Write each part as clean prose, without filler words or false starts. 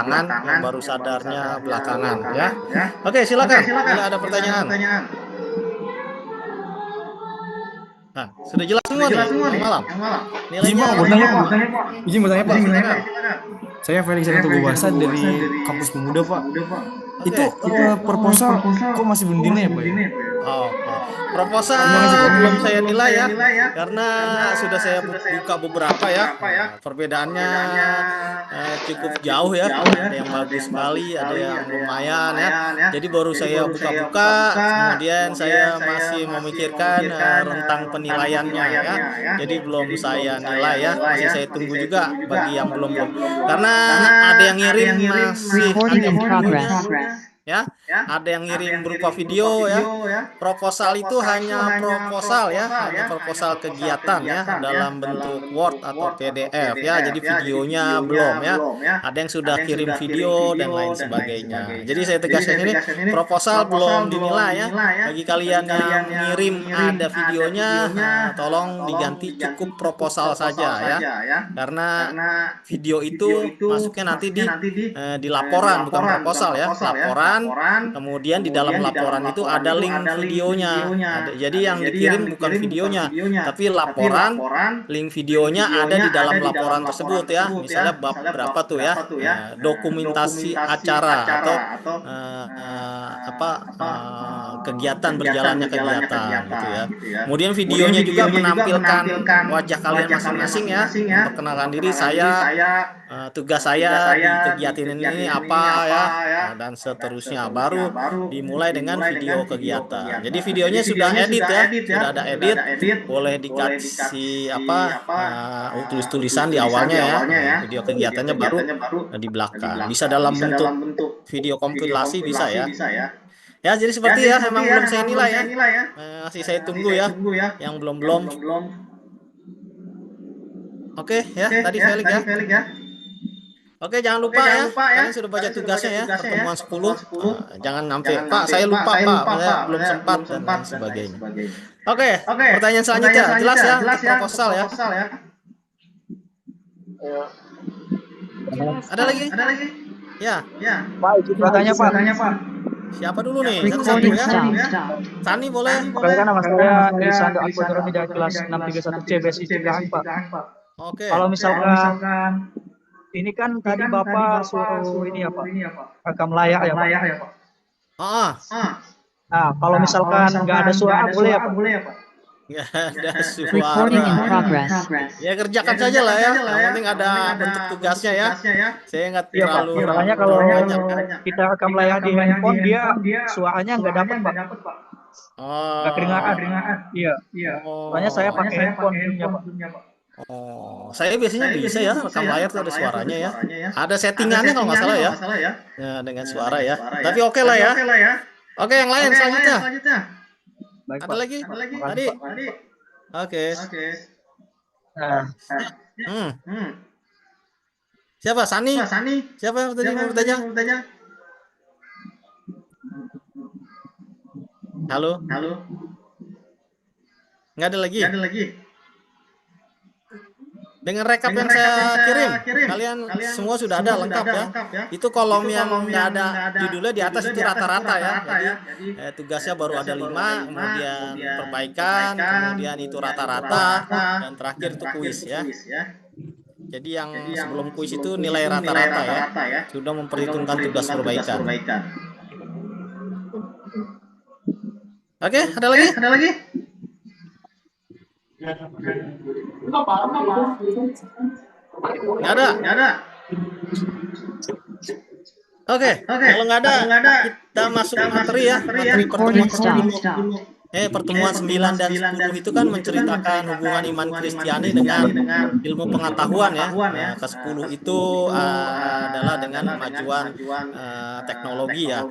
belakangan, yang baru sadarnya belakangan ya. Oke, silakan. Bila ada pertanyaan. Nah, sudah jelas semua nih yang malam. Izin Nilainya Pak, mau bertanya Pak. berapa? Izin bertanya Pak. Silakan. Saya Felix Teguh Bahasa dari Kampus Pemuda Pak. Itu Oke. proposal kok masih belum dinilai ya Pak ya? Oke. Terima kasih Proposal Pak. belum saya nilai ya, karena sudah saya buka beberapa ya. Perbedaannya cukup jauh ya. Ada yang bagus sekali, ada yang lumayan ya. Jadi baru saya buka-buka, kemudian saya masih memikirkan rentang penilaiannya ya. Jadi belum saya nilai ya, masih saya tunggu juga bagi yang belum. Karena ada yang ngirim masih Recording ada in videonya progress. ya, ada yang ngirim berupa video ya. Proposal itu hanya proposal ya, hanya proposal kegiatan ya, dalam bentuk Word atau PDF ya. Jadi videonya belum ya. Ada yang sudah kirim video dan lain sebagainya. Jadi saya tegaskan ini, proposal belum dinilai ya. Bagi kalian yang ngirim ada videonya, tolong diganti cukup proposal saja ya. Karena video itu masuknya nanti di laporan, bukan proposal ya, laporan. Kemudian di dalam laporan itu ada link videonya. Jadi yang dikirim bukan videonya, tapi laporan. Link videonya ada di dalam laporan tersebut ya. Misalnya bab berapa tuh ya, dokumentasi acara atau kegiatan berjalannya kegiatan gitu ya. Kemudian videonya juga menampilkan wajah kalian masing-masing ya, memperkenalkan diri, saya tugas saya di kegiatan ini apa ya, dan seterusnya. Baru dimulai dengan video kegiatan. Jadi videonya sudah edit ya, sudah ada edit, boleh dikasih tulis-tulisan di awalnya ya. Video kegiatannya baru di belakang. Bisa dalam bentuk video kompilasi bisa ya. Ya, jadi seperti ya, memang belum saya nilai ya. Masih saya tunggu ya, yang belum. Oke ya, tadi Felix ya. Oke, jangan lupa ya, kalian sudah baca tugasnya ya, pertemuan 10. Jangan sampai, Pak, saya lupa, Pak, saya belum sempat, dan lain sebagainya. Oke, pertanyaan selanjutnya, jelas ya, untuk proposal ya. Ada lagi? Ya. Pak, izin bertanya Pak. Siapa dulu nih? Satu-satu Recording ya. stopped. Sani boleh? Perkenalkan nama saya Lisandro Akbaroni dari kelas 631C BSI Cikarang Pak. Oke. Kalau misalkan ini kan tadi Bapak suruh ini ya Pak, rekam layar ya Pak. Nah, kalau misalkan nggak ada suara boleh ya Pak? Nggak ada Recording in suara. progress. Ya, kerjakan saja lah ya. Yang penting ada bentuk tugasnya ya. Saya nggak Iya Pak. terlalu Makanya kalau banyak kan. kita rekam layar di handphone dia suaranya nggak dapat Pak. Nggak kedengaran. Iya. Makanya saya pakai handphone punya Pak. Saya biasanya bisa ya, rekam layar tuh ada suaranya ya. Ada settingannya kalau nggak salah ya. Ya, dengan suara ya. Tapi oke lah ya. Oke, yang lain selanjutnya. Baik, Ada Pak. lagi? Makasih, Tadi. Pak. Oke. Nah, Siapa? Sani? Siapa yang tadi mau bertanya? Halo? Nggak ada lagi? Dengan rekap yang saya kirim, kalian semua sudah ada lengkap ya. Itu kolom yang nggak ada judulnya di atas itu rata-rata ya. Jadi tugasnya baru ada 5, kemudian perbaikan, kemudian itu rata-rata, dan terakhir itu kuis ya. Jadi yang sebelum kuis itu nilai rata-rata ya. Sudah memperhitungkan tugas perbaikan. Oke, ada lagi? Nggak ada. Oke, kalau nggak ada, kita masuk materi ya. Materi Recording pertemuan stopped. pertemuan 9 dan 10 itu kan menceritakan hubungan iman Kristiani dengan ilmu pengetahuan ya. Ke-10 itu adalah dengan kemajuan teknologi ya.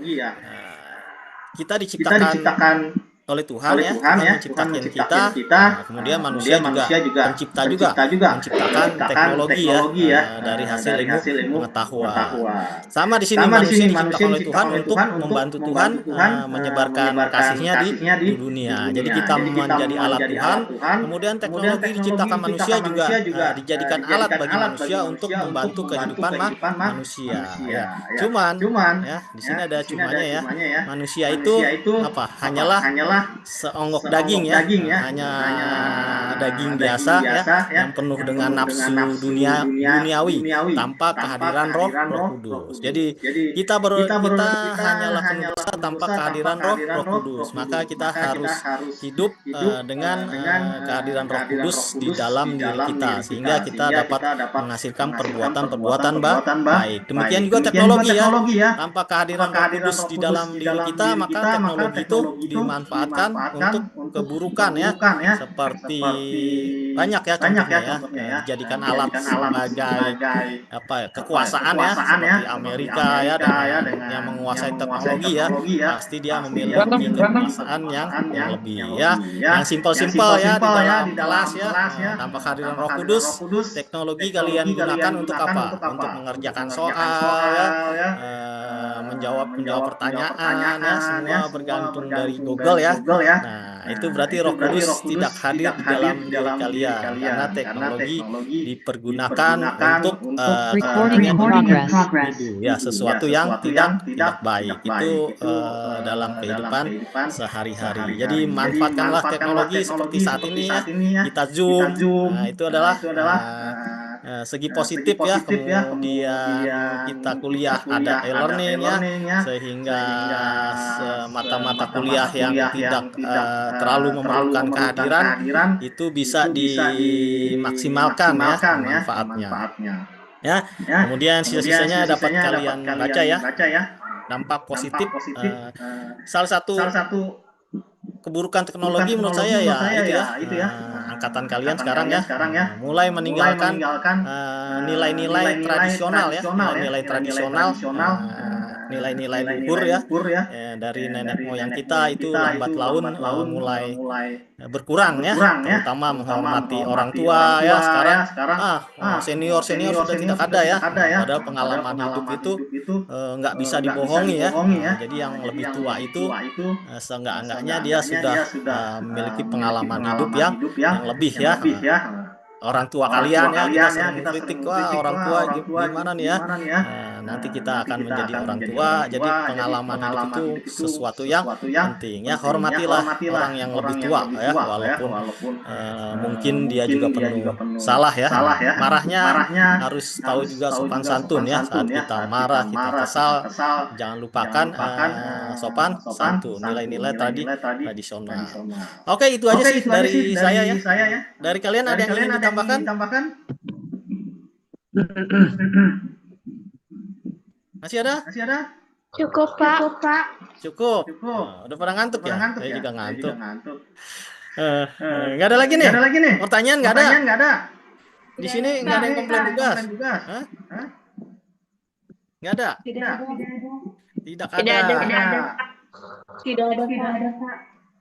Kita diciptakan oleh Tuhan ya, Tuhan menciptakan kita, kemudian manusia juga pencipta juga, menciptakan teknologi ya, dari hasil ilmu pengetahuan. Sama di sini manusia diciptakan oleh Tuhan untuk membantu Tuhan menyebarkan kasih-Nya di dunia. Jadi kita menjadi alat Tuhan, kemudian teknologi diciptakan manusia juga dijadikan alat bagi manusia untuk membantu kehidupan manusia ya. Cuman ya, di sini ada cumanya ya. Manusia itu apa? Hanyalah seonggok daging ya, hanya daging biasa ya, yang penuh dengan nafsu duniawi tanpa kehadiran Roh Kudus. Jadi kita hanyalah penuh dosa tanpa kehadiran Roh Kudus. Maka kita harus hidup dengan kehadiran Roh Kudus di dalam diri kita, sehingga kita dapat menghasilkan perbuatan-perbuatan baik. Demikian juga teknologi ya. Tanpa kehadiran Roh Kudus di dalam diri kita, maka teknologi itu dimanfaatkan untuk keburukan ya, seperti banyak ya contohnya ya, dijadikan alat sebagai apa ya, kekuasaan ya, seperti Amerika ya, dengan yang menguasai teknologi ya, pasti dia memiliki kekuasaan yang lebih ya. Yang simpel-simpel ya, di dalam kelas ya, tanpa kehadiran Roh Kudus, teknologi kalian gunakan untuk apa? Untuk mengerjakan soal ya, menjawab pertanyaan ya, semua bergantung dari Google ya. Nah, itu berarti Roh Kudus tidak hadir di dalam diri kalian, karena teknologi dipergunakan untuk ya, sesuatu yang tidak baik. Itu dalam kehidupan sehari-hari. Jadi manfaatkanlah teknologi seperti saat ini ya, kita Zoom. Nah, itu adalah segi positif ya. Kemudian kita kuliah ada e-learning ya, sehingga mata-mata kuliah yang tidak terlalu memerlukan kehadiran itu bisa dimaksimalkan ya manfaatnya ya. Kemudian sisa-sisanya dapat kalian baca ya, dampak positif. Salah satu keburukan teknologi menurut saya ya itu ya, angkatan kalian sekarang ya, mulai meninggalkan nilai-nilai tradisional ya, nilai-nilai luhur ya, dari nenek moyang kita itu lambat laun mulai berkurang ya, terutama menghormati orang tua ya. Sekarang senior sudah tidak ada ya, padahal pengalaman hidup itu nggak bisa dibohongi ya. Jadi yang lebih tua itu seenggak-enggaknya dia sudah memiliki pengalaman hidup yang lebih ya. Orang tua kalian ya, kita sering mengkritik, wah orang tua gimana nih ya. Nanti kita akan menjadi orang tua, jadi pengalaman hidup itu sesuatu yang penting ya. Hormatilah orang yang lebih tua ya, walaupun mungkin dia juga penuh salah ya. Marahnya harus tahu juga sopan santun ya. Saat kita marah, kita kesal, jangan lupakan sopan santun, nilai-nilai tradisional. Oke, itu aja sih dari saya ya. Dari kalian ada yang ingin ditambahkan? Masih ada? Cukup, Pak. Cukup. Udah pada ngantuk ya? Saya juga ngantuk. Nggak ada lagi nih? Pertanyaan nggak ada? Di sini nggak ada yang komplain tugas? Hah? Nggak ada? Tidak ada.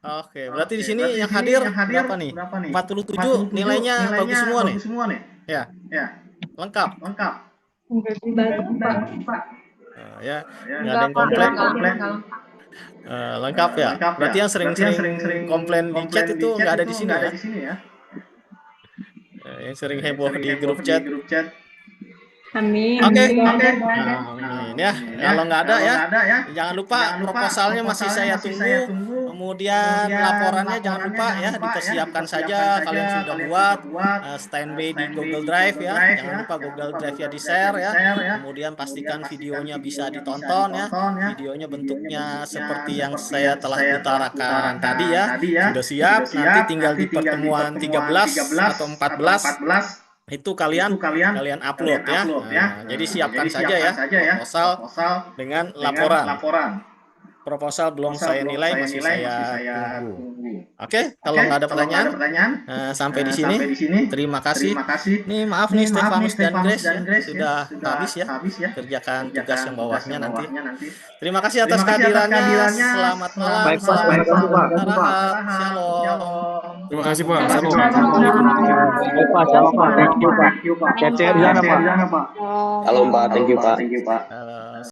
Oke, berarti di sini yang hadir berapa nih? 47 nilainya bagus semua nih. Ya. Lengkap. Ya, nggak ada yang komplain. Lengkap ya. Berarti yang sering komplain di chat itu nggak ada di sini ya. Yang sering heboh di grup chat. Amin. Oke. Amin ya. Kalau nggak ada ya, jangan lupa proposalnya masih saya tunggu. Kemudian laporannya jangan lupa ya, dipersiapkan saja. Kalian sudah buat standby di Google Drive ya. Jangan lupa Google Drive ya di-share ya. Kemudian pastikan videonya bisa ditonton ya. Videonya bentuknya seperti yang saya telah utarakan tadi ya. Sudah siap, nanti tinggal di pertemuan 13 atau 14 itu kalian upload ya. Jadi siapkan saja ya proposal dengan laporan. proposal belum saya nilai, masih saya tunggu. Oke, kalau nggak ada pertanyaan, sampai di sini. Terima kasih. Nih maaf nih Stefanus dan Grace ya, sudah habis ya. Kerjakan tugas yang bawahnya nanti. Terima kasih atas kehadirannya. Selamat malam. Baik, Pak. Salam Terima kasih, Pak. istirahat. Shalom. Terima kasih Pak. Salam. Baik, Pak. Shalom, Pak. Thank you, Pak. Sehat-sehat di sana, Pak. Oh. Halo Pak, thank you Pak. Halo.